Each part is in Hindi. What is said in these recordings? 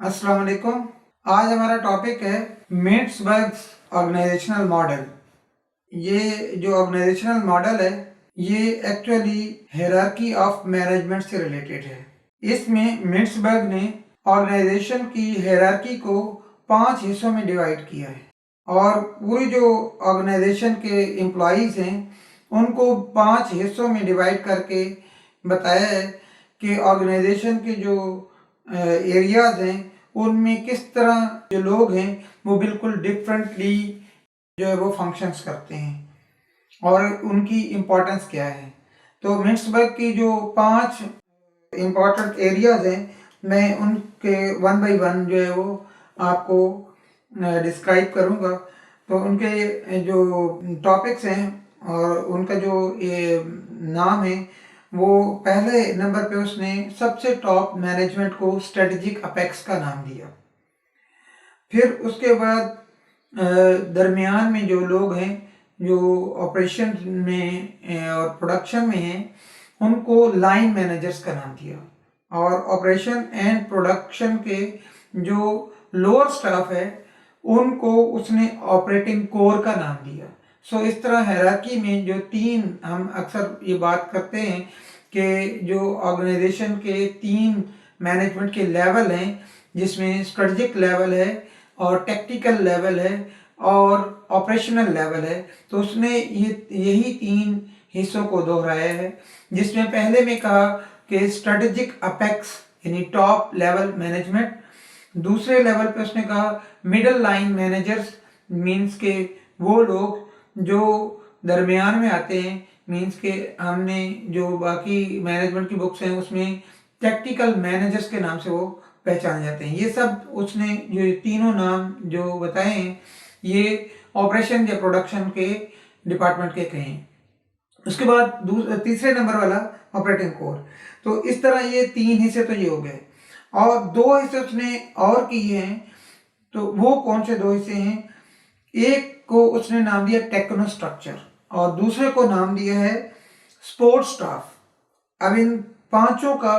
अस्सलाम वालेकुम। आज हमारा टॉपिक है मेट्सबर्ग्स ऑर्गेनाइजेशनल मॉडल। ये जो ऑर्गेनाइजेशनल मॉडल है ये एक्चुअली हायरार्की ऑफ मैनेजमेंट से रिलेटेड है। इसमें मेट्सबर्ग ने ऑर्गेनाइजेशन की हायरार्की को 5 हिस्सों में डिवाइड किया है और पूरी जो ऑर्गेनाइजेशन के एम्प्लॉयज़ हैं उनको 5 हिस्सों में डिवाइड करके बताया है कि ऑर्गेनाइजेशन के जो एरियाज़ हैं उनमें किस तरह जो लोग हैं वो बिल्कुल डिफरेंटली जो है वो फंक्शंस करते हैं और उनकी इम्पोर्टेंस क्या है। तो मेट्सबर्ग की जो 5 इम्पोर्टेंट एरियाज़ हैं मैं उनके वन बाय वन जो है वो आपको डिस्क्राइब करूँगा। तो उनके जो टॉपिक्स हैं और उनका जो ये नाम है वो पहले नंबर पे उसने सबसे टॉप मैनेजमेंट को स्ट्रेटजिक अपेक्स का नाम दिया। फिर उसके बाद दरमियान में जो लोग हैं जो ऑपरेशन में और प्रोडक्शन में हैं उनको लाइन मैनेजर्स का नाम दिया और ऑपरेशन एंड प्रोडक्शन के जो लोअर स्टाफ है उनको उसने ऑपरेटिंग कोर का नाम दिया। सो इस तरह हायरार्की में जो 3 हम अक्सर ये बात करते हैं कि जो ऑर्गेनाइजेशन के 3 मैनेजमेंट के लेवल हैं जिसमें स्ट्रेटजिक लेवल है और टेक्निकल लेवल है और ऑपरेशनल लेवल है। तो उसने यही 3 हिस्सों को दोहराया है जिसमें पहले में कहा कि स्ट्रेटजिक अपेक्स यानी टॉप लेवल मैनेजमेंट, दूसरे लेवल पे उसने कहा मिडल लाइन मैनेजर्स मींस के वो लोग जो दरमियान में आते हैं, मींस के हमने जो बाकी मैनेजमेंट की बुक्स हैं उसमें टेक्निकल मैनेजर्स के नाम से वो पहचाने जाते हैं। ये सब उसने जो तीनों नाम जो बताए हैं ये ऑपरेशन या प्रोडक्शन के डिपार्टमेंट के कहे हैं। उसके बाद तीसरे नंबर वाला ऑपरेटिंग कोर। तो इस तरह ये 3 हिस्से तो ये हो गए और 2 हिस्से उसने और किए हैं। तो वो कौन से 2 हिस्से हैं? एक को उसने नाम दिया टेक्नो स्ट्रक्चर और दूसरे को नाम दिया है सपोर्ट स्टाफ। अब इन पांचों का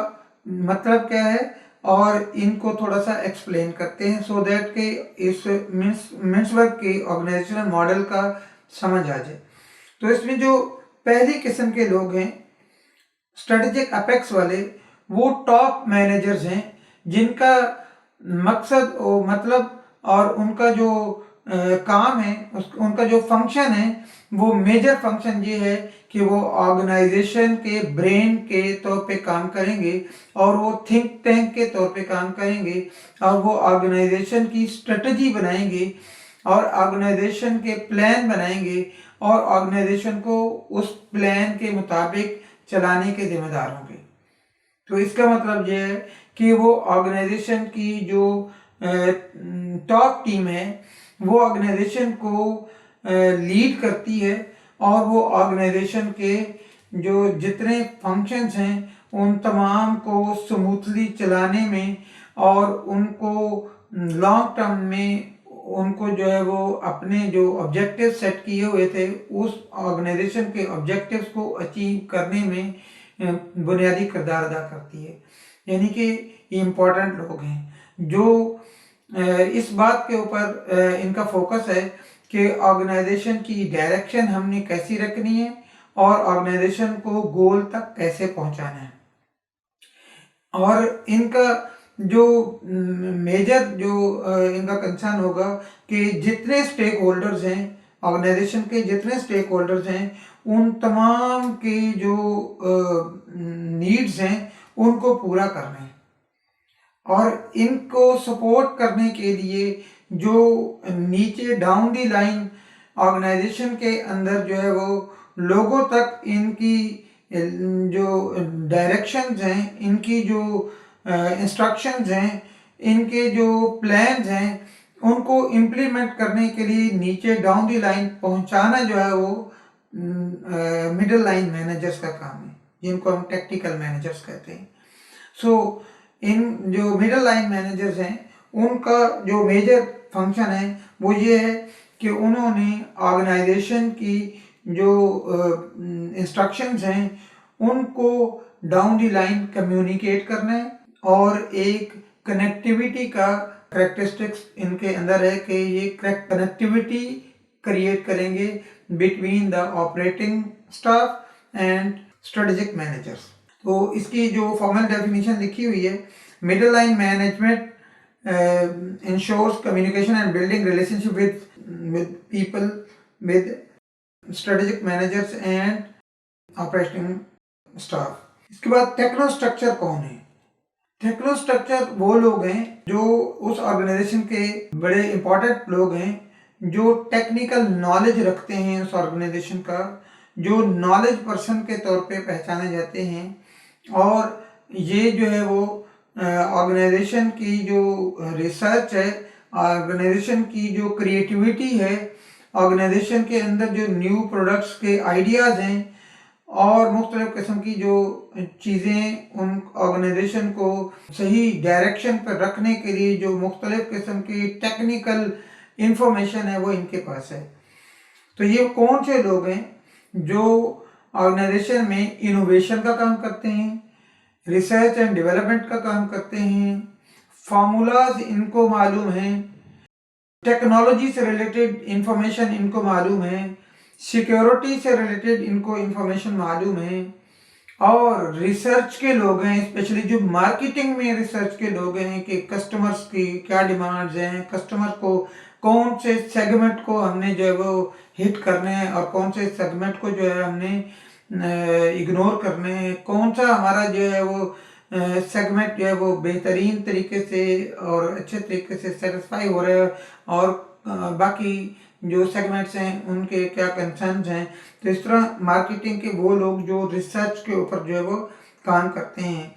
मतलब क्या है और इनको थोड़ा सा एक्सप्लेन करते हैं सो दैट के इस मेट्सबर्ग के ऑर्गेनाइजेशनल मॉडल का समझ आ जाए। तो इसमें जो पहली किस्म के लोग हैं स्ट्रेटेजिक अपेक्स वाले, वो टॉप मैनेजर्स हैं जिनका मकसद और मतलब और उनका जो काम है उनका जो फंक्शन है वो मेजर फंक्शन ये है कि वो ऑर्गेनाइजेशन के ब्रेन के तौर पे काम करेंगे और वो थिंक टैंक के तौर पे काम करेंगे और वो ऑर्गेनाइजेशन की स्ट्रेटजी बनाएंगे और ऑर्गेनाइजेशन के प्लान बनाएंगे और ऑर्गेनाइजेशन को उस प्लान के मुताबिक चलाने के जिम्मेदार होंगे। तो इसका मतलब यह है कि वो ऑर्गेनाइजेशन की जो टॉप टीम है वो ऑर्गेनाइजेशन को लीड करती है और वो ऑर्गेनाइजेशन के जो जितने फंक्शंस हैं उन तमाम को स्मूथली चलाने में और उनको लॉन्ग टर्म में उनको जो है वो अपने जो ऑब्जेक्टिव सेट किए हुए थे उस ऑर्गेनाइजेशन के ऑब्जेक्टिव्स को अचीव करने में बुनियादी किरदार अदा करती है। यानी कि ये इम्पोर्टेंट लोग हैं जो इस बात के ऊपर इनका फोकस है कि ऑर्गेनाइजेशन की डायरेक्शन हमने कैसी रखनी है और ऑर्गेनाइजेशन को गोल तक कैसे पहुंचाना है। और इनका जो मेजर जो इनका कंसर्न होगा कि जितने स्टेक होल्डर्स हैं ऑर्गेनाइजेशन के, जितने स्टेक होल्डर्स हैं उन तमाम की जो नीड्स हैं उनको पूरा करना है और इनको सपोर्ट करने के लिए जो नीचे डाउन दी लाइन ऑर्गेनाइजेशन के अंदर जो है वो लोगों तक इनकी जो डायरेक्शंस हैं, इनकी जो इंस्ट्रक्शंस हैं, इनके जो प्लान्स हैं उनको इम्प्लीमेंट करने के लिए नीचे डाउन दी लाइन पहुंचाना जो है वो मिडिल लाइन मैनेजर्स का काम है जिनको हम टेक्निकल मैनेजर्स कहते हैं। सो इन जो मिडिल लाइन मैनेजर्स हैं उनका जो मेजर फंक्शन है वो ये है कि उन्होंने ऑर्गेनाइजेशन की जो इंस्ट्रक्शंस हैं उनको डाउन दी लाइन कम्युनिकेट करना है और एक कनेक्टिविटी का करेक्टरिस्टिक्स इनके अंदर है कि ये कनेक्टिविटी क्रिएट करेंगे between the operating staff and strategic managers. तो इसकी जो फॉर्मल डेफिनेशन लिखी हुई है, middle line management ensures communication and building relationship with people, with strategic managers and operating staff। इसके बाद टेक्नो स्ट्रक्चर कौन है? टेक्नो स्ट्रक्चर वो लोग हैं जो उस ऑर्गेनाइजेशन के बड़े इंपॉर्टेंट लोग हैं जो टेक्निकल नॉलेज रखते हैं उस ऑर्गेनाइजेशन का, जो नॉलेज पर्सन के तौर पे पहचाने जाते हैं। और ये जो है वो ऑर्गेनाइजेशन की जो रिसर्च है, ऑर्गेनाइजेशन की जो क्रिएटिविटी है, ऑर्गेनाइजेशन के अंदर जो न्यू प्रोडक्ट्स के आइडियाज़ हैं और मुख्तलिफ किस्म की जो चीज़ें उन ऑर्गेनाइजेशन को सही डायरेक्शन पर रखने के लिए जो मुख्तलिफ किस्म की टेक्निकल इंफॉर्मेशन है वो इनके पास है। तो ये कौन से लोग हैं जो ऑर्गेनाइजेशन में इनोवेशन का काम करते हैं, रिसर्च एंड डेवलपमेंट का काम करते हैं, फार्मूलाज इनको मालूम हैं, टेक्नोलॉजी से रिलेटेड इंफॉर्मेशन इनको मालूम है, सिक्योरिटी से रिलेटेड इनको इंफॉर्मेशन मालूम है, और रिसर्च के लोग हैं, स्पेशली जो मार्केटिंग में रिसर्च के लोग हैं कि कस्टमर्स की क्या डिमांड्स हैं, कस्टमर को कौन से सेगमेंट को हमने जो है वो हिट करने हैं और कौन से सेगमेंट को जो है हमने इग्नोर करने हैं, कौन सा हमारा जो है वो सेगमेंट जो है वो बेहतरीन तरीके से और अच्छे तरीके से सेटिस्फाई हो रहे हैं और बाकी जो सेगमेंट्स हैं उनके क्या कंसर्न्स हैं। तो इस तरह मार्केटिंग के वो लोग जो रिसर्च के ऊपर जो है वो काम करते हैं।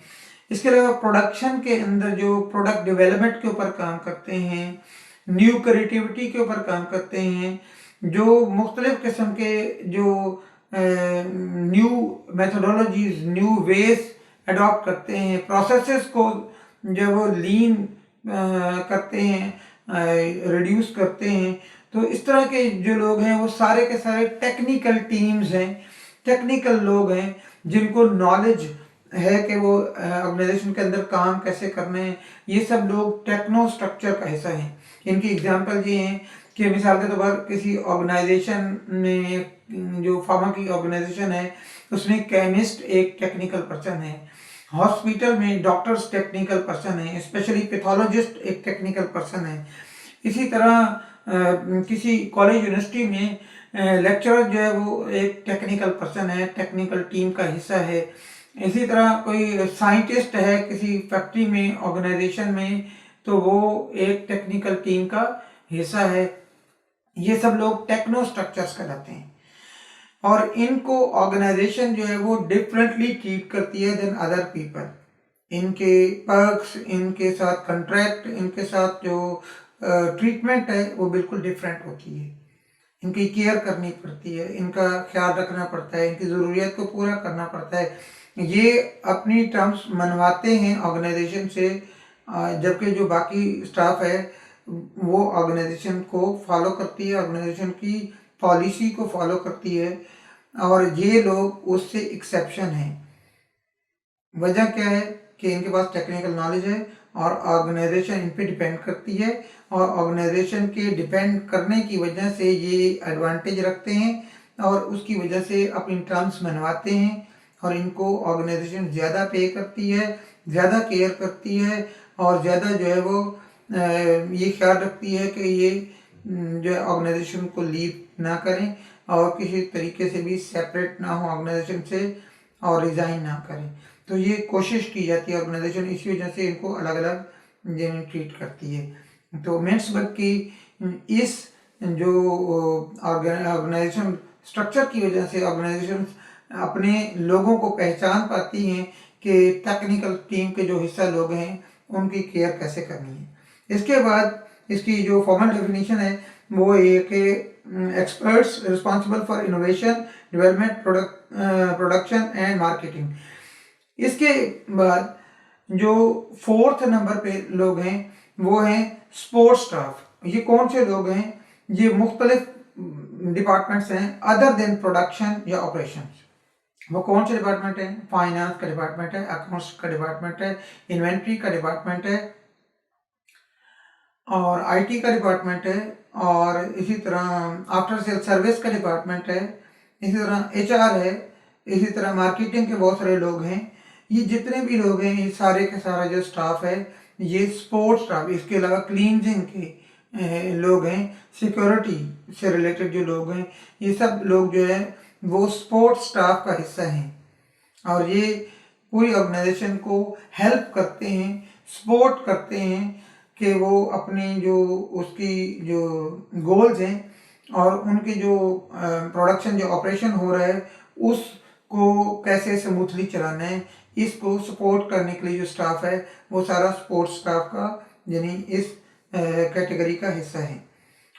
इसके अलावा प्रोडक्शन के अंदर जो प्रोडक्ट डेवलपमेंट के ऊपर काम करते हैं, न्यू क्रिएटिविटी के ऊपर काम करते हैं, जो मुख्तलिफ किस्म के जो new methodologies, new ways adopt करते हैं, प्रोसेसेस को जो वो लीन करते हैं, रिड्यूस करते हैं। तो इस तरह के जो लोग हैं वो सारे के सारे टेक्निकल टीम्स हैं, टेक्निकल लोग हैं जिनको नॉलेज है कि वो ऑर्गेनाइजेशन के अंदर काम कैसे करने हैं। ये सब लोग टेक्नो स्ट्रक्चर का हिस्सा हैं। इनकी एग्जांपल ये हैं कि मिसाल के तौर पर किसी ऑर्गेनाइजेशन में, जो फार्मा की ऑर्गेनाइजेशन है, उसमें केमिस्ट एक टेक्निकल पर्सन है, हॉस्पिटल में डॉक्टर्स टेक्निकल पर्सन है, स्पेशली पैथोलॉजिस्ट एक टेक्निकल पर्सन है। इसी तरह किसी कॉलेज यूनिवर्सिटी में लेक्चरर जो है वो एक टेक्निकल पर्सन है, टेक्निकल टीम का हिस्सा है। इसी तरह कोई साइंटिस्ट है किसी फैक्ट्री में, ऑर्गेनाइजेशन में, तो वो एक टेक्निकल टीम का हिस्सा है। ये सब लोग टेक्नो स्ट्रक्चर्स कहलाते हैं और इनको ऑर्गेनाइजेशन जो है वो डिफरेंटली ट्रीट करती है देन अदर पीपल। इनके पर्क्स, इनके साथ कंट्रैक्ट, इनके साथ जो ट्रीटमेंट है वो बिल्कुल डिफरेंट होती है। इनकी केयर करनी पड़ती है, इनका ख्याल रखना पड़ता है, इनकी ज़रूरियत को पूरा करना पड़ता है। ये अपनी टर्म्स मनवाते हैं ऑर्गेनाइजेशन से, जबकि जो बाकी स्टाफ है वो ऑर्गेनाइजेशन को फॉलो करती है, ऑर्गेनाइजेशन की पॉलिसी को फॉलो करती है, और ये लोग उससे एक्सेप्शन हैं। वजह क्या है कि इनके पास टेक्निकल नॉलेज है और ऑर्गेनाइजेशन इन पे डिपेंड करती है, और ऑर्गेनाइजेशन के डिपेंड करने की वजह से ये एडवांटेज रखते हैं और उसकी वजह से अपनी टर्म्स मनवाते हैं, और इनको ऑर्गेनाइजेशन ज़्यादा पे करती है, ज़्यादा केयर करती है, और ज़्यादा जो है वो ये ख्याल रखती है कि ये जो है ऑर्गेनाइजेशन को लीव ना करें और किसी तरीके से भी सेपरेट ना हो ऑर्गेनाइजेशन से और रिज़ाइन ना करें। तो ये कोशिश की जाती है ऑर्गेनाइजेशन, इसी वजह से इनको अलग अलग जिन्हें ट्रीट करती है। तो मेंसबर्ग की इस जो ऑर्गेनाइजेशन स्ट्रक्चर की वजह से ऑर्गेनाइजेशन अपने लोगों को पहचान पाती हैं कि टेक्निकल टीम के जो हिस्सा लोग हैं उनकी केयर कैसे करनी है। इसके बाद इसकी जो फॉर्मल डेफिनेशन है वो ये कि experts responsible for innovation, development, production and marketing. इसके बाद जो फोर्थ नंबर पे लोग हैं वो हैं स्पोर्ट्स स्टाफ। ये कौन से लोग हैं? ये मुख्तलिफ डिपार्टमेंट्स हैं अदर देन प्रोडक्शन या ऑपरेशंस। वो कौन से डिपार्टमेंट हैं? फाइनेंस का डिपार्टमेंट है, अकाउंट्स का डिपार्टमेंट है, इन्वेंट्री का डिपार्टमेंट है, और आईटी का डिपार्टमेंट है, और इसी तरह आफ्टर सेल सर्विस का डिपार्टमेंट है, इसी तरह एचआर है, इसी तरह मार्केटिंग के बहुत सारे लोग हैं। ये जितने भी लोग हैं, ये सारे का सारा जो स्टाफ है, ये स्पोर्ट्स स्टाफ, इसके अलावा क्लीनिंग के लोग हैं, सिक्योरिटी से रिलेटेड जो लोग हैं, ये सब लोग जो है वो स्पोर्ट्स स्टाफ का हिस्सा हैं। और ये पूरी ऑर्गेनाइजेशन को हेल्प करते हैं, सपोर्ट करते हैं कि वो अपनी जो उसकी जो गोल्स हैं और उनके जो प्रोडक्शन जो ऑपरेशन हो रहा है उसको कैसे स्मूथली चलाना है, इसको सपोर्ट करने के लिए जो स्टाफ है वो सारा सपोर्ट स्टाफ का यानी इस कैटेगरी का हिस्सा है।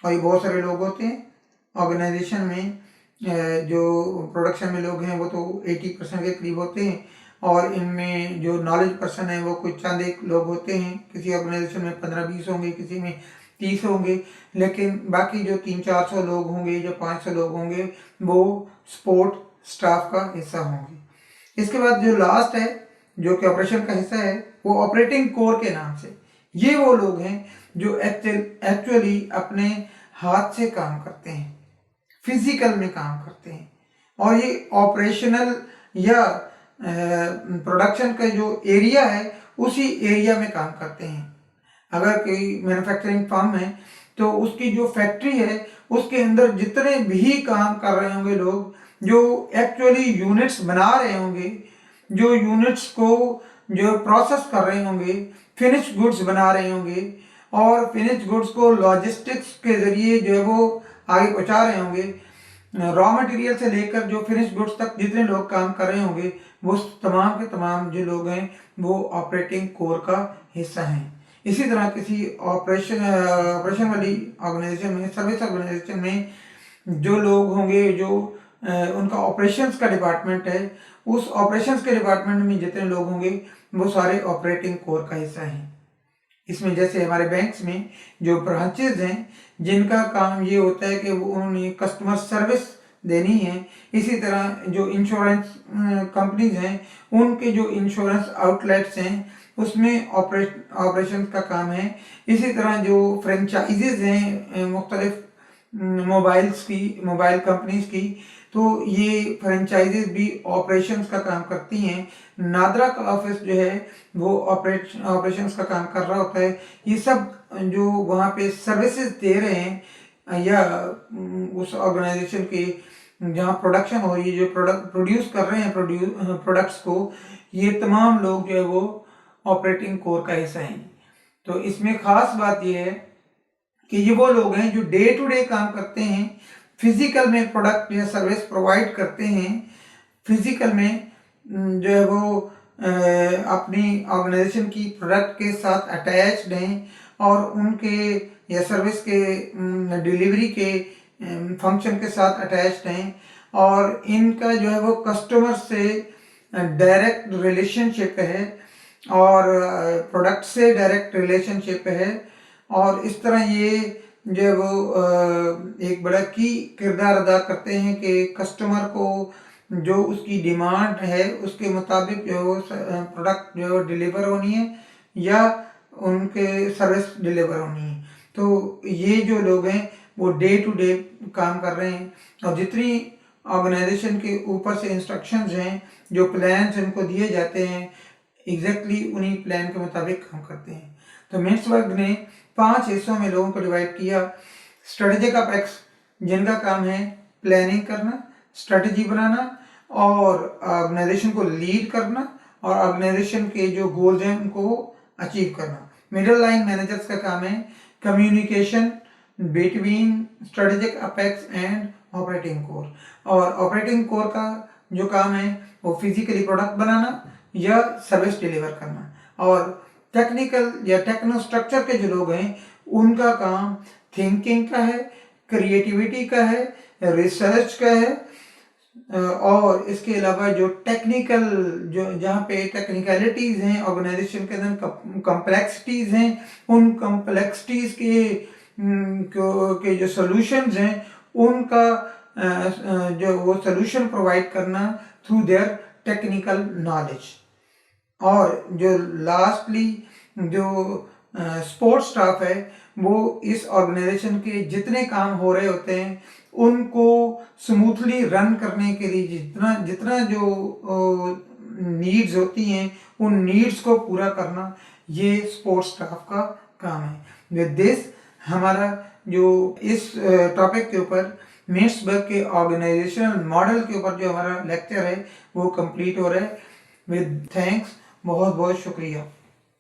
और ये बहुत सारे लोग होते हैं ऑर्गेनाइजेशन में। जो प्रोडक्शन में लोग हैं वो तो 80% के करीब होते हैं, और इनमें जो नॉलेज पर्सन है वो कुछ चंद एक लोग होते हैं। किसी ऑर्गेनाइजेशन में 15-20 होंगे, किसी में 30 होंगे, लेकिन बाकी जो 300-400 लोग होंगे या 500 लोग होंगे वो सपोर्ट स्टाफ का हिस्सा होंगे। इसके बाद जो लास्ट है जो कि ऑपरेशन का हिस्सा है वो ऑपरेटिंग कोर के नाम से, ये वो लोग हैं जो एक्चुअली अपने हाथ से काम करते हैं, फिजिकल में काम करते हैं, और ये ऑपरेशनल या प्रोडक्शन का जो एरिया है उसी एरिया में काम करते हैं। अगर कोई मैन्युफैक्चरिंग फर्म है तो उसकी जो फैक्ट्री है उसके अंदर जितने भी काम कर रहे होंगे लोग, जो एक्चुअली यूनिट्स बना रहे होंगे, जो यूनिट्स को जो प्रोसेस कर रहे होंगे, फिनिश गुड्स बना रहे होंगे, और फिनिश गुड्स को लॉजिस्टिक्स के जरिए जो है वो आगे पहुंचा रहे होंगे, रॉ मटेरियल से लेकर जो फिनिश गुड्स तक जितने लोग काम कर रहे होंगे वो तमाम के तमाम जो लोग हैं वो ऑपरेटिंग कोर का हिस्सा हैं। इसी तरह किसी ऑपरेशन वाली ऑर्गेनाइजेशन में, सर्विस ऑर्गेनाइजेशन में जो लोग होंगे, जो उनका ऑपरेशंस का डिपार्टमेंट है, उस ऑपरेशंस के डिपार्टमेंट में जितने लोग होंगे वो सारे ऑपरेटिंग कोर का हिस्सा हैं। इसमें जैसे हमारे बैंक्स में जो ब्रांचेज हैं जिनका काम ये होता है कि वो उन्हें कस्टमर सर्विस देनी है, इसी तरह जो इंश्योरेंस कंपनीज हैं उनके जो इंश्योरेंस आउटलेट्स हैं उसमें ऑपरेशन का काम है। इसी तरह जो फ्रेंचाइजीज हैं मुख्तलिफ मोबाइल कंपनीज की, तो ये फ्रेंचाइजीज भी ऑपरेशंस का काम करती हैं। नादरा का ऑफिस जो है वो ऑपरेशंस का काम कर रहा होता है। ये सब जो वहाँ पे सर्विसेज दे रहे हैं या उस ऑर्गेनाइजेशन के जहाँ प्रोडक्शन हो रही है, जो प्रोड्यूस कर रहे हैं प्रोडक्ट्स को, ये तमाम लोग जो है वो ऑपरेटिंग कोर का हिस्सा हैं। तो इसमें ख़ास बात यह है कि ये वो लोग हैं जो डे टू डे काम करते हैं, फिजिकल में प्रोडक्ट या सर्विस प्रोवाइड करते हैं, फिजिकल में जो है वो अपनी ऑर्गेनाइजेशन की प्रोडक्ट के साथ अटैच्ड हैं और उनके या सर्विस के डिलीवरी के फंक्शन के साथ अटैच्ड हैं, और इनका जो है वो कस्टमर से डायरेक्ट रिलेशनशिप है और प्रोडक्ट से डायरेक्ट रिलेशनशिप है। और इस तरह ये जो है वो एक बड़ा की किरदार अदा करते हैं कि कस्टमर को जो उसकी डिमांड है उसके मुताबिक जो वो प्रोडक्ट जो डिलीवर होनी है या उनके सर्विस डिलीवर होनी है। तो ये जो लोग हैं वो डे टू डे काम कर रहे हैं, और जितनी ऑर्गेनाइजेशन के ऊपर से इंस्ट्रक्शंस हैं, जो प्लान्स इनको दिए जाते हैं, एग्जैक्टली उन्हीं प्लान के मुताबिक काम करते हैं। तो मिन्सबर्ग ने 5 हिस्सों में लोगों को डिवाइड किया। स्ट्रेटेजिक अपेक्स जिनका काम है प्लानिंग करना, स्ट्रेटजी बनाना और ऑर्गेनाइजेशन को लीड करना और ऑर्गेनाइजेशन के जो गोल्स हैं उनको अचीव करना। मिडिल लाइन मैनेजर्स का काम है communication between strategic apex and operating core, और ऑपरेटिंग कोर का जो काम है वो फिजिकली प्रोडक्ट बनाना या सर्विस डिलीवर करना, और टेक्निकल या टेक्नो स्ट्रक्चर के जो लोग हैं उनका काम थिंकिंग का है, क्रिएटिविटी का है, रिसर्च का है, और इसके अलावा जो टेक्निकल जो जहाँ पे टेक्निकलिटीज़ हैं ऑर्गेनाइजेशन के अंदर, कम्प्लेक्सिटीज़ हैं, उन कम्प्लेक्सिटीज़ के जो सॉल्यूशंस हैं उनका जो वो सॉल्यूशन प्रोवाइड करना थ्रू देयर टेक्निकल नॉलेज। और जो लास्टली जो सपोर्ट स्टाफ है वो इस ऑर्गेनाइजेशन के जितने काम हो रहे होते हैं उनको स्मूथली रन करने के लिए जितना जितना जो नीड्स होती हैं उन नीड्स को पूरा करना ये सपोर्ट स्टाफ का काम है। विद दिस हमारा जो इस टॉपिक के ऊपर मेड्सबर्ग के ऑर्गेनाइजेशनल मॉडल के ऊपर जो हमारा लेक्चर है वो कंप्लीट हो रहा है। विद थैंक्स, बहुत बहुत शुक्रिया।